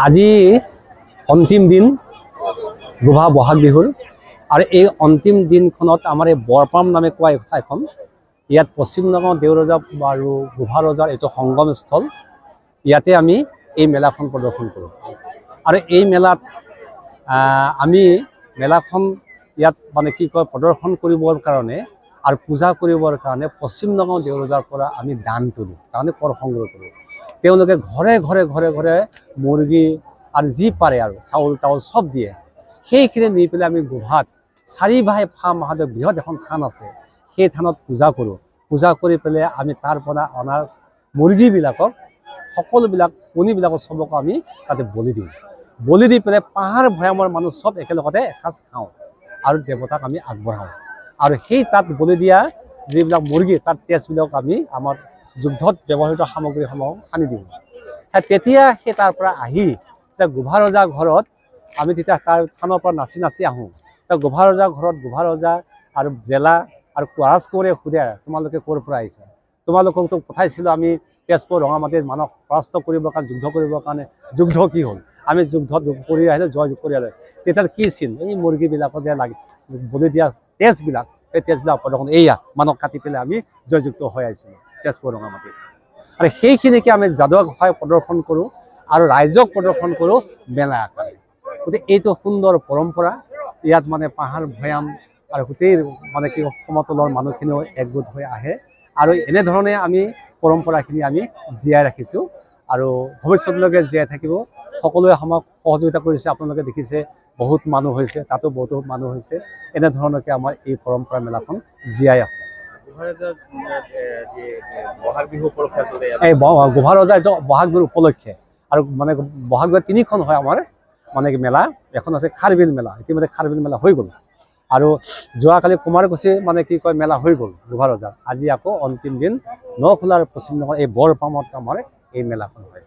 আজি অন্তিম দিন গোভা বহাগ বিহুৰ আৰু এই অন্তিম দিনখনত আমাৰ এই বৰপাম নামে কোৱা ঠাইখন ইয়াত পশ্চিম নগাঁও দেওৰজা আৰু গোভা ৰজাৰ এইটো সংগমস্থল ইয়াতে আমি এই মেলাখন প্ৰদৰ্শন কৰোঁ আৰু এই মেলাত আমি মেলাখন ইয়াত মানে কি কয় প্ৰদৰ্শন কৰিবৰ কাৰণে আৰু পূজা কৰিবৰ কাৰণে পশ্চিম নগাঁও দেওৰজাৰ পৰা আমি দান তোলোঁ তাৰমানে কৰ সংগ্ৰহ কৰোঁ তেওঁলোকে ঘৰে ঘৰে ঘৰে ঘৰে মুৰ্গী আৰু যি পাৰে আৰু চাউল তাউল সব দিয়ে সেইখিনি নি পেলাই আমি গোভাত চাৰিভাই মহাদেৱ বৃহৎ এখন থান আছে সেই থানত পূজা কৰোঁ পূজা কৰি পেলাই আমি তাৰ পৰা অনা মুৰ্গীবিলাকক সকলোবিলাক কণীবিলাকক সবক আমি তাতে বলি দি পেলাই পাহাৰ ভৈয়ামৰ মানুহ সব একেলগতে এসাঁজ খাওঁ আৰু দেৱতাক আমি আগবঢ়াওঁ আৰু সেই তাত বলি দিয়া যিবিলাক মুৰ্গী তাত তেজবিলাক আমি আমাৰ যুদ্ধত ব্যৱহৃত সামগ্ৰীসমূহ সানি দিওঁ তেতিয়া সেই তাৰ পৰা আহি গোভা ৰজা ঘৰত আমি তেতিয়া তাৰ থানৰ পৰা নাচি নাচি আহোঁ গোভা ৰজা ঘৰত গোভা ৰজা আৰু জেলা আৰু কোঁৱাৰাজ কোঁৱৰে সোধে তোমালোকে ক'ৰ পৰা আহিছা তোমালোককতো পঠাইছিলোঁ আমি তেজপুৰ ৰঙামাটিত মানুহক পৰাস্ত কৰিবৰ কাৰণে যুদ্ধ কৰিবৰ কাৰণে যুদ্ধ কি হ'ল আমি যুদ্ধত কৰি আহিলোঁ জয় কৰি আহিলোঁ তেতিয়া কি চিন এই মুৰ্গীবিলাকত লাগি বলি দিয়া তেজবিলাক এই তেজবিলাক প্ৰদৰ্শন এয়া মানুহক কাটি পেলাই আমি জয়যুক্ত হৈ আহিছিলোঁ তেজপুৰ ৰঙামাটিত আৰু সেইখিনিকে আমি যাদৱ গোসাঁই প্ৰদৰ্শন কৰোঁ আৰু ৰাইজক প্ৰদৰ্শন কৰোঁ মেলা আকাৰে গতিকে এইটো সুন্দৰ পৰম্পৰা ইয়াত মানে পাহাৰ ভৈয়াম আৰু গোটেই মানে কি সমতলৰ মানুহখিনিও একগোট হৈ আহে আৰু এনেধৰণে আমি পৰম্পৰাখিনি আমি জীয়াই ৰাখিছোঁ আৰু ভৱিষ্যতলৈকে জীয়াই থাকিব সকলোৱে আমাক সহযোগিতা কৰিছে আপোনালোকে দেখিছে বহুত মানুহ হৈছে তাতো বহুত মানুহ হৈছে এনেধৰণকে আমাৰ এই পৰম্পৰা মেলাখন জীয়াই আছে এই গোভা ৰজা এইটো বহাগ বিহুৰ উপলক্ষে আৰু মানে বহাগ বিহু তিনিখন হয় আমাৰ মানে কি মেলা এখন আছে খাৰবিল মেলা ইতিমধ্যে খাৰবিল মেলা হৈ গ'ল আৰু যোৱাকালি কুমাৰকুছি মানে কি কয় মেলা হৈ গ'ল গোভা ৰজাৰ আজি আকৌ অন্তিম দিন নখোলাৰ পশ্চিম নগাঁও এই বৰপামত আমাৰ এই মেলাখন হয়।